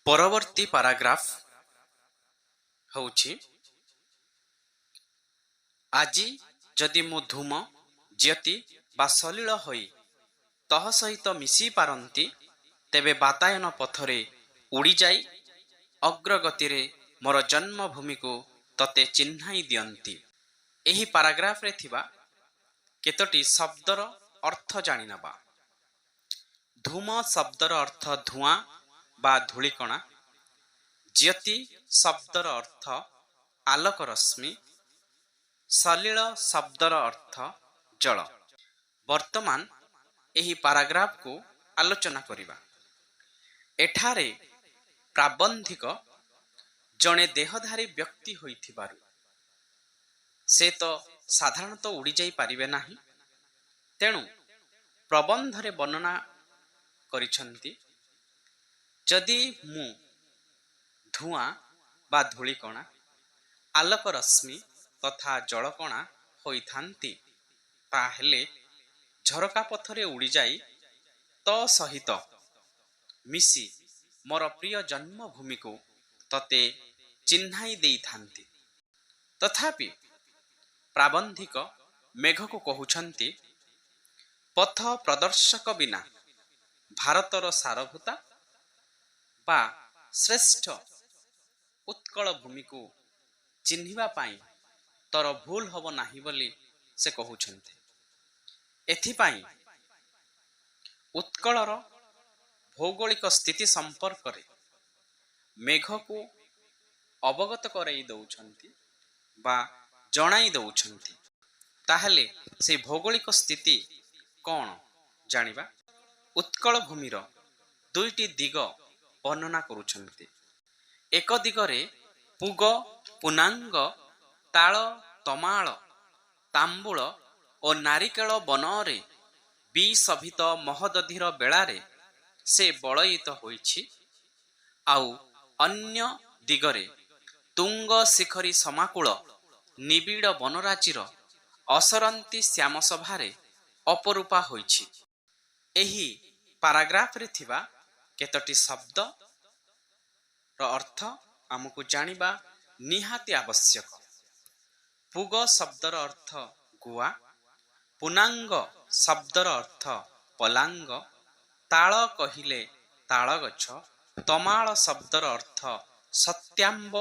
ପରବର୍ତ୍ତୀ ପାରାଗ୍ରାଫ ହେଉଛି ଆଜି ଯଦି ମୁଁ ଧୂମ ଜ୍ୟୋତି ବା ସଲିଳ ହୋଇ ତହ ସହିତ ମିଶି ପାରନ୍ତି ତେବେ ବାତାୟନ ପଥରେ ଉଡ଼ିଯାଇ ଅଗ୍ରଗତିରେ ମୋର ଜନ୍ମଭୂମିକୁ ତତେ ଚିହ୍ନାଇ ଦିଅନ୍ତି। ଏହି ପାରାଗ୍ରାଫରେ ଥିବା କେତୋଟି ଶବ୍ଦର ଅର୍ଥ ଜାଣିନେବା। ଧୂମ ଶବ୍ଦର ଅର୍ଥ ଧୂଆଁ ବା ଧୂଳିକଣା। ଜ୍ୟୋତି ଶବ୍ଦର ଅର୍ଥ ଆଲୋକ ରଶ୍ମି। ସଲିଳ ଶବ୍ଦର ଅର୍ଥ ଜଳ। ବର୍ତ୍ତମାନ ଏହି ପାରାଗ୍ରାଫକୁ ଆଲୋଚନା କରିବା। ଏଠାରେ ପ୍ରାବନ୍ଧିକ ଜଣେ ଦେହଧାରୀ ବ୍ୟକ୍ତି ହୋଇଥିବାରୁ ସେ ତ ସାଧାରଣତଃ ଉଡ଼ିଯାଇ ପାରିବେ ନାହିଁ। ତେଣୁ ପ୍ରବନ୍ଧରେ ବର୍ଣ୍ଣନା କରିଛନ୍ତି ଯଦି ମୁଁ ଧୂଆଁ ବା ଧୂଳିକଣା ଆଲୋକ ରଶ୍ମି ତଥା ଜଳକଣା ହୋଇଥାନ୍ତି ତାହେଲେ ଝରକା ପଥରେ ଉଡ଼ିଯାଇ ତୋ ସହିତ ମିଶି ମୋର ପ୍ରିୟ ଜନ୍ମଭୂମିକୁ ତତେ ଚିହ୍ନାଇ ଦେଇଥାନ୍ତି। ତଥାପି ପ୍ରାବନ୍ଧିକ ମେଘକୁ କହୁଛନ୍ତି ପଥ ପ୍ରଦର୍ଶକ ବିନା ଭାରତର ସାରଭୂତା ବା ଶ୍ରେଷ୍ଠ ଉତ୍କଳ ଭୂମିକୁ ଚିହ୍ନିବା ପାଇଁ ତୋର ଭୁଲ ହେବ ନାହିଁ ବୋଲି ସେ କହୁଛନ୍ତି। ଏଥିପାଇଁ ଉତ୍କଳର ଭୌଗୋଳିକ ସ୍ଥିତି ସମ୍ପର୍କରେ ମେଘକୁ ଅବଗତ କରାଇ ଦେଉଛନ୍ତି ବା ଜଣାଇ ଦେଉଛନ୍ତି। ତାହେଲେ ସେହି ଭୌଗୋଳିକ ସ୍ଥିତି କ'ଣ ଜାଣିବା। ଉତ୍କଳ ଭୂମିର ଦୁଇଟି ଦିଗ ବର୍ଣ୍ଣନା କରୁଛନ୍ତି। ଏକ ଦିଗରେ ପୁଗ ପୁନାଙ୍ଗ ତାଳ ତମାଳ ତାମ୍ବୁଳ ଓ ନାରିକେଳ ବନରେ ବିଶୋଭିତ ମହୋଦଧିର ବେଳାରେ ସେ ବଳୟିତ ହୋଇଛି। ଆଉ ଅନ୍ୟ ଦିଗରେ ତୁଙ୍ଗ ଶିଖରୀ ସମାକୁଳ ନିବିଡ଼ ବନରାଜିର ଅସରନ୍ତି ଶ୍ୟାମସଭାରେ ଅପରୂପା ହୋଇଛି। ଏହି ପାରାଗ୍ରାଫରେ ଥିବା କେତୋଟି ଶବ୍ଦର ଅର୍ଥ ଆମକୁ ଜାଣିବା ନିହାତି ଆବଶ୍ୟକ। ପୁଗ ଶବ୍ଦର ଅର୍ଥ ଗୁଆ। ପୁନାଙ୍ଗ ଶବ୍ଦର ଅର୍ଥ ପଲାଙ୍ଗ। ତାଳ କହିଲେ ତାଳ ଗଛ। ତମାଳ ଶବ୍ଦର ଅର୍ଥ ସତ୍ୟାମ୍ବ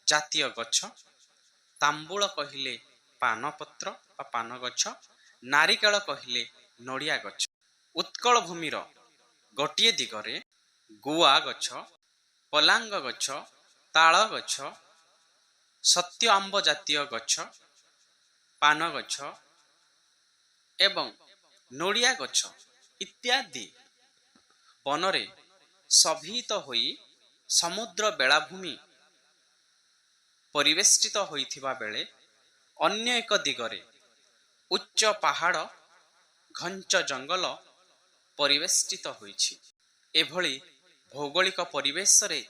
ଜାତୀୟ ଗଛ। ତାମ୍ବୁଳ କହିଲେ ପାନପତ୍ର ବା ପାନ ଗଛ। ନାରିକେଳ କହିଲେ ନଡ଼ିଆ ଗଛ। ଉତ୍କଳ ଭୂମିର ଗୋଟିଏ ଦିଗରେ ଗୁଆ ଗଛ, ପଲାଙ୍ଗ ଗଛ, ତାଳ ଗଛ, ସତ୍ୟ ଆମ୍ବ ଜାତୀୟ ଗଛ, ପାନ ଗଛ ଏବଂ ନଡ଼ିଆ ଗଛ ଇତ୍ୟାଦି ବନରେ ଶୋଭିତ ହୋଇ ସମୁଦ୍ର ବେଳାଭୂମି ପରିବେଷ୍ଟିତ ହୋଇଥିବା ବେଳେ ଅନ୍ୟ ଏକ ଦିଗରେ ଉଚ୍ଚ ପାହାଡ଼ ଘଞ୍ଚ ଜଙ୍ଗଲ ପରିବେଷ୍ଟିତ ହୋଇଛି। ଏଭଳି ଭୌଗୋଳିକ ପରିବେଶରେ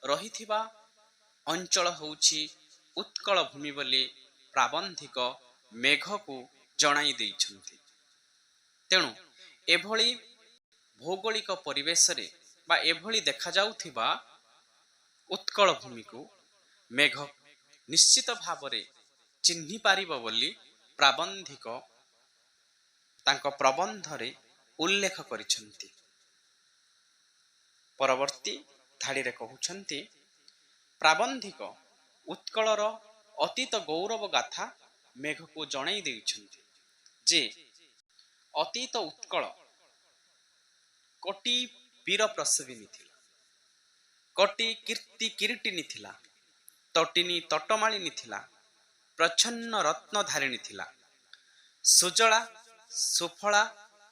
ରହିଥିବା ଅଞ୍ଚଳ ହେଉଛି ଉତ୍କଳ ଭୂମି ବୋଲି ପ୍ରାବନ୍ଧିକ ମେଘକୁ ଜଣାଇ ଦେଇଛନ୍ତି। ତେଣୁ ଏଭଳି ଭୌଗୋଳିକ ପରିବେଶରେ ବା ଏଭଳି ଦେଖାଯାଉଥିବା ଉତ୍କଳ ଭୂମିକୁ ମେଘ ନିଶ୍ଚିତ ଭାବରେ ଚିହ୍ନି ପାରିବ ବୋଲି ପ୍ରାବନ୍ଧିକ ତାଙ୍କ ପ୍ରବନ୍ଧରେ ଉଲ୍ଲେଖ କରିଛନ୍ତି। ପରବର୍ତ୍ତୀ ଧାଡ଼ିରେ କହୁଛନ୍ତି ପ୍ରାବନ୍ଧିକ ଉତ୍କଳର ଅତୀତ ଗୌରବ ଗାଥା ମେଘକୁ ଜଣାଇ ଦେଇଛନ୍ତି ଯେ ଅତୀତ ଉତ୍କଳ କୋଟି ବୀର ପ୍ରସବିନୀ ଥିଲା, କୋଟି କୀର୍ତ୍ତି କିରୀଟିନୀ ଥିଲା, ତଟିନୀ ତଟମାଳିନୀ ଥିଲା, ପ୍ରଚ୍ଛନ୍ନ ରତ୍ନଧାରିଣୀ ଥିଲା, ସୁଜଳା ସୁଫଳା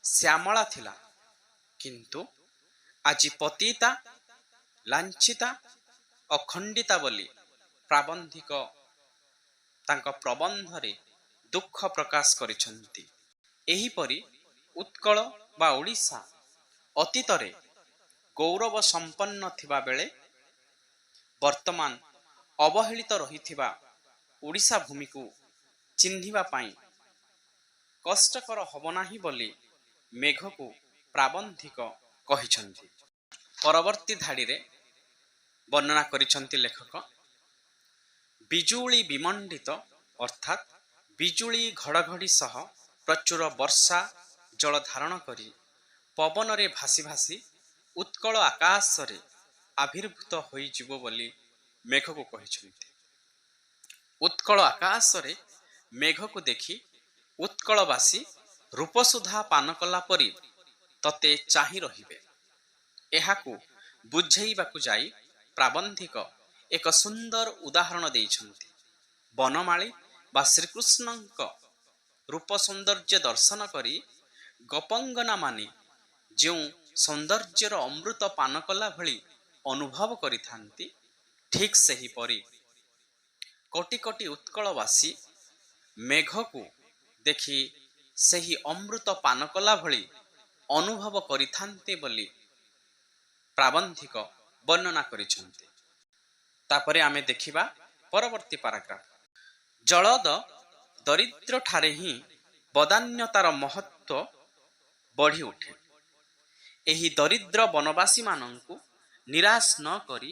ଶ୍ୟାମଳା ଥିଲା। କିନ୍ତୁ ଆଜି ପତିତା ଲାଞ୍ଛିତା ଓ ଖଣ୍ଡିତା ବୋଲି ପ୍ରାବନ୍ଧିକ ତାଙ୍କ ପ୍ରବନ୍ଧରେ ଦୁଃଖ ପ୍ରକାଶ କରିଛନ୍ତି। ଏହିପରି ଉତ୍କଳ ବା ଓଡ଼ିଶା ଅତୀତରେ ଗୌରବ ସମ୍ପନ୍ନ ଥିବା ବେଳେ ବର୍ତ୍ତମାନ ଅବହେଳିତ ରହିଥିବା ଓଡ଼ିଶା ଭୂମିକୁ ଚିହ୍ନିବା ପାଇଁ କଷ୍ଟକର ହେବ ନାହିଁ ବୋଲି ମେଘକୁ ପ୍ରାବନ୍ଧିକ କହିଛନ୍ତି। ପରବର୍ତ୍ତୀ ଧାଡ଼ିରେ ବର୍ଣ୍ଣନା କରିଛନ୍ତି ଲେଖକ। ବିଜୁଳି ବିମଣ୍ଡିତ ଅର୍ଥାତ୍ ବିଜୁଳି ଘଡ଼ଘଡ଼ି ସହ ପ୍ରଚୁର ବର୍ଷା ଜଳ ଧାରଣ କରି ପବନରେ ଭାସି ଭାସି ଉତ୍କଳ ଆକାଶରେ ଆବିର୍ଭୂତ ହୋଇଯିବ ବୋଲି ମେଘକୁ କହିଛନ୍ତି। ଉତ୍କଳ ଆକାଶରେ ମେଘକୁ ଦେଖି ଉତ୍କଳବାସୀ ରୂପସୁଧା ପାନ କଲା ପରି ତତେ ଚାହିଁ ରହିବେ। ଏହାକୁ ବୁଝେଇବାକୁ ଯାଇ ପ୍ରାବନ୍ଧିକ ଏକ ସୁନ୍ଦର ଉଦାହରଣ ଦେଇଛନ୍ତି। ବନମାଳୀ ବା ଶ୍ରୀକୃଷ୍ଣଙ୍କ ରୂପ ସୌନ୍ଦର୍ଯ୍ୟ ଦର୍ଶନ କରି ଗୋପଙ୍ଗନାମାନେ ଯେଉଁ ସୌନ୍ଦର୍ଯ୍ୟର ଅମୃତ ପାନ କଲା ଭଳି ଅନୁଭବ କରିଥାନ୍ତି, ଠିକ୍ ସେହିପରି କୋଟି କୋଟି ଉତ୍କଳବାସୀ ମେଘକୁ ଦେଖି ସେହି ଅମୃତ ପାନ କଲା ଭଳି ଅନୁଭବ କରିଥାନ୍ତି ବୋଲି ପ୍ରାବନ୍ଧିକ ବର୍ଣ୍ଣନା କରିଛନ୍ତି। ତାପରେ ଆମେ ଦେଖିବା ପରବର୍ତ୍ତୀ ପାରାଗ୍ରାଫ। ଜଳଦ ଦରିଦ୍ରଠାରେ ହିଁ ବଦାନ୍ୟତାର ମହତ୍ତ୍ୱ ବଢ଼ି ଉଠେ। ଏହି ଦରିଦ୍ର ବନବାସୀମାନଙ୍କୁ ନିରାଶ ନ କରି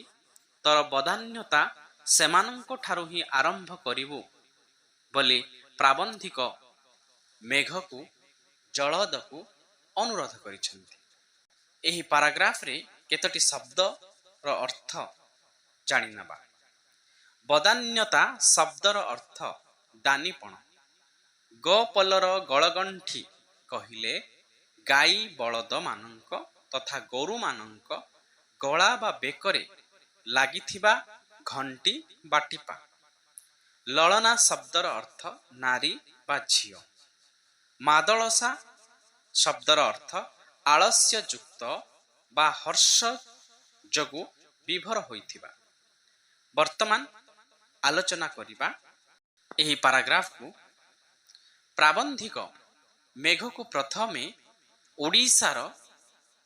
ତୋର ବଦାନ୍ୟତା ସେମାନଙ୍କ ଠାରୁ ହିଁ ଆରମ୍ଭ କରିବୁ ବୋଲି ପ୍ରାବନ୍ଧିକ ମେଘକୁ ଜଳଦକୁ ଅନୁରୋଧ କରିଛନ୍ତି। ଏହି ପାରାଗ୍ରାଫରେ କେତୋଟି ଶବ୍ଦର ଅର୍ଥ ଜାଣିନେବା। ବଦାନ୍ୟତା ଶବ୍ଦର ଅର୍ଥ ଦାନୀପଣ। ଗୋପଲର ଗଳଗଣ୍ଠି କହିଲେ ଗାଈ ବଳଦମାନଙ୍କ ତଥା ଗୋରୁମାନଙ୍କ ଗଳା ବା ବେକରେ ଲାଗିଥିବା ଘଣ୍ଟି ବା ଟିପା। ଲଳନା ଶବ୍ଦର ଅର୍ଥ ନାରୀ ବା ଝିଅ। ମାଦଳସା ଶବ୍ଦର ଅର୍ଥ ଆଳସ୍ୟଯୁକ୍ତ ବା ହର୍ଷ ଯୋଗୁଁ ବିଭୋର ହୋଇଥିବା। ବର୍ତ୍ତମାନ ଆଲୋଚନା କରିବା ଏହି ପାରାଗ୍ରାଫକୁ। ପ୍ରାବନ୍ଧିକ ମେଘକୁ ପ୍ରଥମେ ଓଡ଼ିଶାର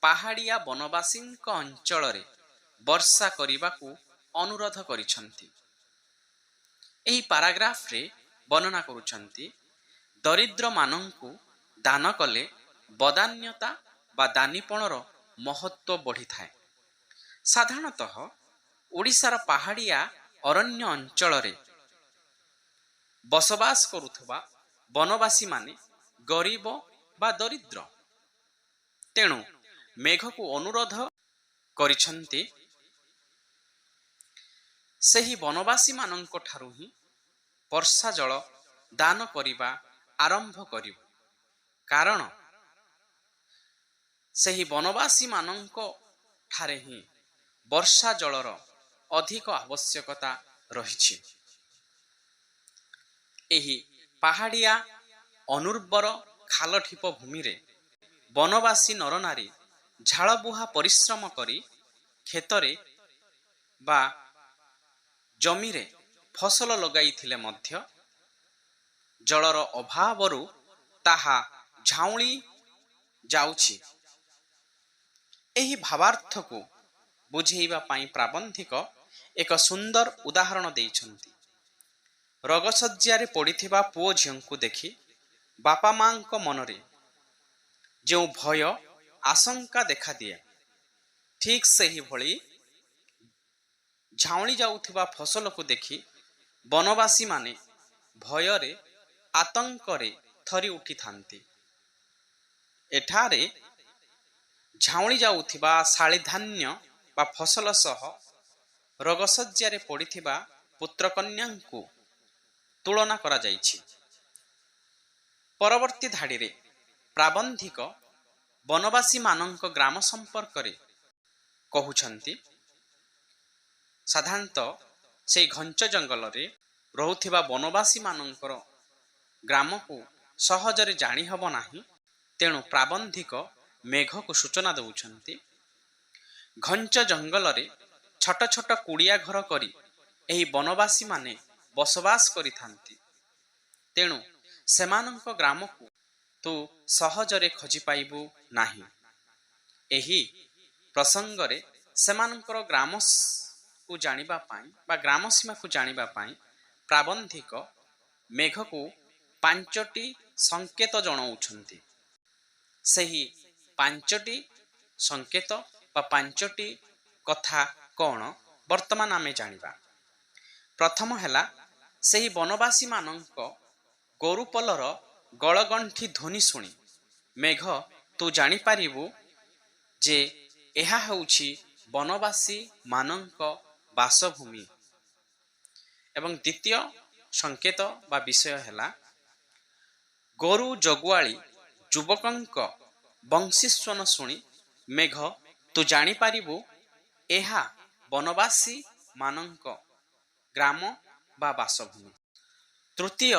ପାହାଡ଼ିଆ ବନବାସୀଙ୍କ ଅଞ୍ଚଳରେ ବର୍ଷା କରିବାକୁ ଅନୁରୋଧ କରିଛନ୍ତି। ଏହି ପାରାଗ୍ରାଫରେ ବର୍ଣ୍ଣନା କରୁଛନ୍ତି, ଦରିଦ୍ରମାନଙ୍କୁ ଦାନ କଲେ ବଦାନ୍ୟତା ବା ଦାନୀପଣର ମହତ୍ତ୍ୱ ବଢ଼ିଥାଏ। ସାଧାରଣତଃ ଓଡ଼ିଶାର ପାହାଡ଼ିଆ ଅରଣ୍ୟ ଅଞ୍ଚଳରେ ବସବାସ କରୁଥିବା ବନବାସୀମାନେ ଗରିବ ବା ଦରିଦ୍ର। ତେଣୁ ମେଘକୁ ଅନୁରୋଧ କରିଛନ୍ତି ସେହି ବନବାସୀମାନଙ୍କ ଠାରୁ ହିଁ ବର୍ଷା ଜଳ ଦାନ କରିବା ଆରମ୍ଭ କରିବୁ। କାରଣ ସେହି ବନବାସୀମାନଙ୍କ ଠାରେ ହିଁ ବର୍ଷା ଜଳର ଅଧିକ ଆବଶ୍ୟକତା ରହିଛି। ଏହି ପାହାଡ଼ିଆ ଅନୁର୍ବର ଖାଲଢିପ ଭୂମିରେ ବନବାସୀ ନରନାରୀ ଝାଳବୁହା ପରିଶ୍ରମ କରି କ୍ଷେତରେ ବା ଜମିରେ ଫସଲ ଲଗାଇଥିଲେ ମଧ୍ୟ ଜଳର ଅଭାବରୁ ତାହା ଝାଉଁଳି ଯାଉଛି। ଏହି ଭାବାର୍ଥକୁ ବୁଝେଇବା ପାଇଁ ପ୍ରାବନ୍ଧିକ ଏକ ସୁନ୍ଦର ଉଦାହରଣ ଦେଇଛନ୍ତି। ରୋଗଶଯ୍ୟାରେ ପଡ଼ିଥିବା ପୁଅ ଝିଅଙ୍କୁ ଦେଖି ବାପା ମାଙ୍କ ମନରେ ଯେଉଁ ଭୟ ଆଶଙ୍କା ଦେଖାଦିଏ, ଠିକ୍ ସେହିଭଳି ଝାଉଁଳି ଯାଉଥିବା ଫସଲକୁ ଦେଖି ବନବାସୀମାନେ ଭୟରେ ଆତଙ୍କରେ ଥରି ଉଠିଥାନ୍ତି। ଏଠାରେ ଝାଉଁଳି ଯାଉଥିବା ଶାଳିଧାନ୍ୟ ବା ଫସଲ ସହ ରୋଗଶଯ୍ୟାରେ ପଡ଼ିଥିବା ପୁତ୍ରକନ୍ୟାଙ୍କୁ ତୁଳନା କରାଯାଇଛି। ପରବର୍ତ୍ତୀ ଧାଡ଼ିରେ ପ୍ରାବନ୍ଧିକ ବନବାସୀମାନଙ୍କ ଗ୍ରାମ ସମ୍ପର୍କରେ କହୁଛନ୍ତି। ସାଧାରଣତଃ ସେହି ଘଞ୍ଚ ଜଙ୍ଗଲରେ ରହୁଥିବା ବନବାସୀମାନଙ୍କର ଗ୍ରାମକୁ ସହଜରେ ଜାଣିହେବ ନାହିଁ। ତେଣୁ ପ୍ରାବନ୍ଧିକ ମେଘକୁ ସୂଚନା ଦେଉଛନ୍ତି, ଘଞ୍ଚ ଜଙ୍ଗଲରେ ଛୋଟ ଛୋଟ କୁଡ଼ିଆ ଘର କରି ଏହି ବନବାସୀମାନେ ବସବାସ କରିଥାନ୍ତି। ତେଣୁ ସେମାନଙ୍କ ଗ୍ରାମକୁ ତୁ ସହଜରେ ଖୋଜି ପାଇବୁ ନାହିଁ। ଏହି ପ୍ରସଙ୍ଗରେ ସେମାନଙ୍କର ଗ୍ରାମକୁ ଜାଣିବା ପାଇଁ ବା ଗ୍ରାମ ସୀମାକୁ ଜାଣିବା ପାଇଁ ପ୍ରାବନ୍ଧିକ ମେଘକୁ 5ଟି ସଂକେତ ଜଣାଉଛନ୍ତି। ସେହି 5ଟି ସଂକେତ ବା 5ଟି କଥା କ'ଣ ବର୍ତ୍ତମାନ ଆମେ ଜାଣିବା। ପ୍ରଥମ ହେଲା ସେହି ବନବାସୀମାନଙ୍କ ଗୋରୁପଲର ଗଳଗଣ୍ଠି ଧ୍ୱନି ଶୁଣି ମେଘ ତୁ ଜାଣିପାରିବୁ ଯେ ଏହା ହେଉଛି ବନବାସୀମାନଙ୍କ ବାସଭୂମି। ଏବଂ ଦ୍ୱିତୀୟ ସଂକେତ ବା ବିଷୟ ହେଲା ଗୋରୁ ଜଗୁଆଳି ଯୁବକଙ୍କ ବଂଶୀସ୍ୱନ ଶୁଣି ମେଘ ତୁ ଜାଣିପାରିବୁ ଏହା ବନବାସୀମାନଙ୍କ ଗ୍ରାମ ବା ବାସଭୂମି। ତୃତୀୟ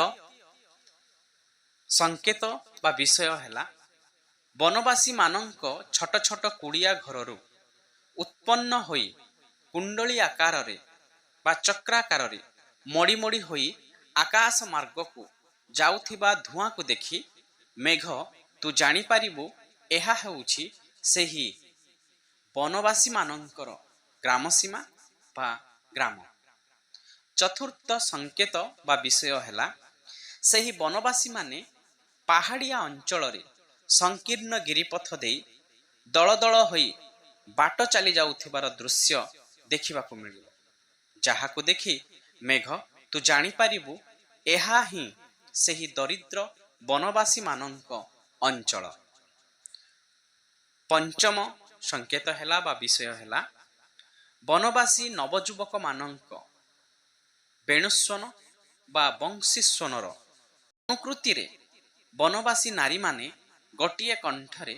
ସଂକେତ ବା ବିଷୟ ହେଲା ବନବାସୀମାନଙ୍କ ଛୋଟ ଛୋଟ କୁଡ଼ିଆ ଘରରୁ ଉତ୍ପନ୍ନ ହୋଇ କୁଣ୍ଡଳୀ ଆକାରରେ ବା ଚକ୍ରାକାରରେ ମୋଡ଼ି ମୋଡ଼ି ହୋଇ ଆକାଶ ମାର୍ଗକୁ ଯାଉଥିବା ଧୂଆଁକୁ ଦେଖି ମେଘ ତୁ ଜାଣିପାରିବୁ ଏହା ହେଉଛି ସେହି ବନବାସୀମାନଙ୍କର ଗ୍ରାମସୀମା ବା ଗ୍ରାମ। ଚତୁର୍ଥ ସଂକେତ ବା ବିଷୟ ହେଲା ସେହି ବନବାସୀମାନେ ପାହାଡ଼ିଆ ଅଞ୍ଚଳରେ ସଂକୀର୍ଣ୍ଣ ଗିରିପଥ ଦେଇ ଦଳ ଦଳ ହୋଇ ବାଟ ଚାଲି ଯାଉଥିବାର ଦୃଶ୍ୟ ଦେଖିବାକୁ ମିଳିବ, ଯାହାକୁ ଦେଖି ମେଘ ତୁ ଜାଣିପାରିବୁ ଏହା ହିଁ ସେହି ଦରିଦ୍ର ବନବାସୀମାନଙ୍କ ଅଞ୍ଚଳ। ପଞ୍ଚମ ସଂକେତ ହେଲା ବା ବିଷୟ ହେଲା ବନବାସୀ ନବଯୁବକମାନଙ୍କ ବେଣୁସ୍ୱନ ବା ବଂଶୀସ୍ୱନର ଅନୁକୃତିରେ ବନବାସୀ ନାରୀମାନେ ଗୋଟିଏ କଣ୍ଠରେ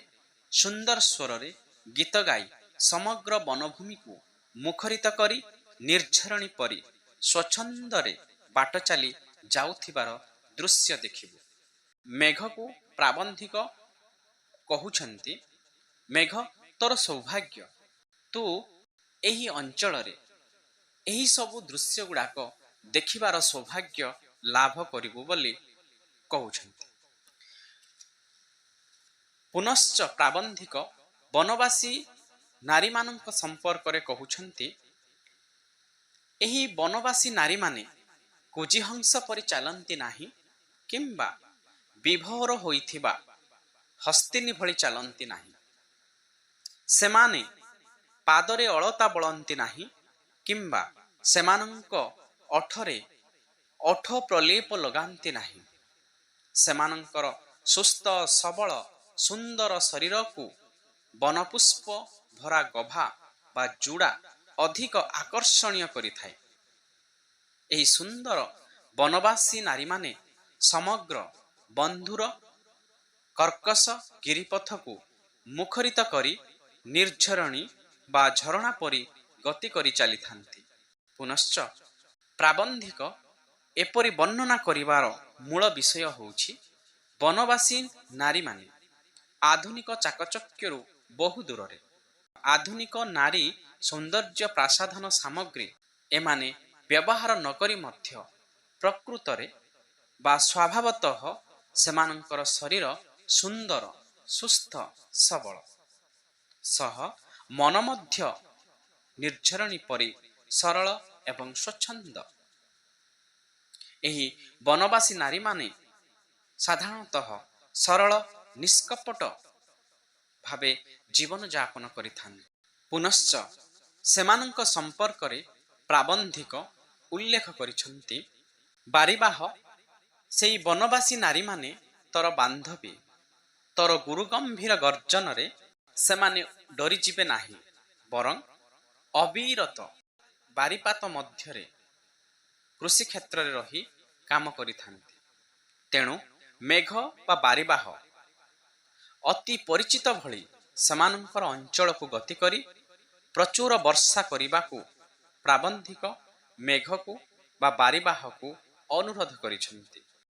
ସୁନ୍ଦର ସ୍ୱରରେ ଗୀତ ଗାଇ ସମଗ୍ର ବନଭୂମିକୁ ମୁଖରିତ କରି ନିର୍ଝରଣୀ ପରି ସ୍ୱଚ୍ଛନ୍ଦରେ ବାଟ ଚାଲି ଯାଉଥିବାର ଦୃଶ୍ୟ ଦେଖିବୁ। ମେଘକୁ ପ୍ରାବନ୍ଧିକ କହୁଛନ୍ତି, ମେଘ ତୋର ସୌଭାଗ୍ୟ, ତୁ ଏହି ଅଞ୍ଚଳରେ ଏହି ସବୁ ଦୃଶ୍ୟ ଗୁଡ଼ାକ ଦେଖିବାର ସୌଭାଗ୍ୟ ଲାଭ କରିବୁ ବୋଲି କହୁଛନ୍ତି। ପୁନଶ୍ଚ ପ୍ରାବନ୍ଧିକ ବନବାସୀ ନାରୀମାନଙ୍କ ସମ୍ପର୍କରେ କହୁଛନ୍ତି, ଏହି ବନବାସୀ ନାରୀମାନେ କୁଜିହଂସ ପରି ଚାଲନ୍ତି ନାହିଁ କିମ୍ବା ବିଭୋର ହୋଇଥିବା ହସ୍ତିନୀ ଭଳି ଚାଲନ୍ତି ନାହିଁ। ସେମାନେ ପାଦରେ ଅଳତା ବୋଳନ୍ତି ନାହିଁ କିମ୍ବା ସେମାନଙ୍କ ଓଠରେ ଓଠ ପ୍ରଲେପ ଲଗାନ୍ତି ନାହିଁ। ସେମାନଙ୍କର ସୁସ୍ଥ ସବଳ ସୁନ୍ଦର ଶରୀରକୁ ବନପୁଷ୍ପ ଭରା ଗଭା ବା ଜୁଡ଼ା ଅଧିକ ଆକର୍ଷଣୀୟ କରିଥାଏ। ଏହି ସୁନ୍ଦର ବନବାସୀ ନାରୀମାନେ ସମଗ୍ର ବନ୍ଧୁର କର୍କଶ ଗିରିପଥକୁ ମୁଖରିତ କରି ନିର୍ଝରଣୀ ବା ଝରଣା ପରି ଗତି କରି ଚାଲିଥାନ୍ତି। ପୁନଶ୍ଚ ପ୍ରାବନ୍ଧିକ ଏପରି ବର୍ଣ୍ଣନା କରିବାର ମୂଳ ବିଷୟ ହେଉଛି ବନବାସୀ ନାରୀମାନେ ଆଧୁନିକ ଚାକଚକ୍ୟରୁ ବହୁ ଦୂରରେ। ଆଧୁନିକ ନାରୀ ସୌନ୍ଦର୍ଯ୍ୟ ପ୍ରସାଧନ ସାମଗ୍ରୀ ଏମାନେ ବ୍ୟବହାର ନକରି ମଧ୍ୟ ପ୍ରକୃତରେ ବା ସ୍ୱଭାବତଃ ସେମାନଙ୍କର ଶରୀର ସୁନ୍ଦର ସୁସ୍ଥ ସବଳ ସହ ମନ ମଧ୍ୟ ନିର୍ଝରଣୀ ପରି ସରଳ ଏବଂ ସ୍ୱଚ୍ଛନ୍ଦ। ଏହି ବନବାସୀ ନାରୀମାନେ ସାଧାରଣତଃ ସରଳ ନିଷ୍କପଟ ଭାବେ ଜୀବନଯାପନ କରିଥାନ୍ତି। ପୁନଶ୍ଚ ସେମାନଙ୍କ ସମ୍ପର୍କରେ ପ୍ରାବନ୍ଧିକ ଉଲ୍ଲେଖ କରିଛନ୍ତି, ବାରିବାହ ସେହି ବନବାସୀ ନାରୀମାନେ ତୋର ବାନ୍ଧବୀ, ତୋର ଗୁରୁଗମ୍ଭୀର ଗର୍ଜନରେ ସେମାନେ ଡରିଯିବେ ନାହିଁ, ବରଂ ଅବିରତ ବାରିପାତ ମଧ୍ୟରେ କୃଷିକ୍ଷେତ୍ରରେ ରହି କାମ କରିଥାନ୍ତି। ତେଣୁ ମେଘ ବା ବାରିବାହ ଅତି ପରିଚିତ ଭଳି ସେମାନଙ୍କର ଅଞ୍ଚଳକୁ ଗତି କରି ପ୍ରଚୁର ବର୍ଷା କରିବାକୁ ପ୍ରାବନ୍ଧିକ ମେଘକୁ ବା ବାରିବାହକୁ ଅନୁରୋଧ କରିଛନ୍ତି।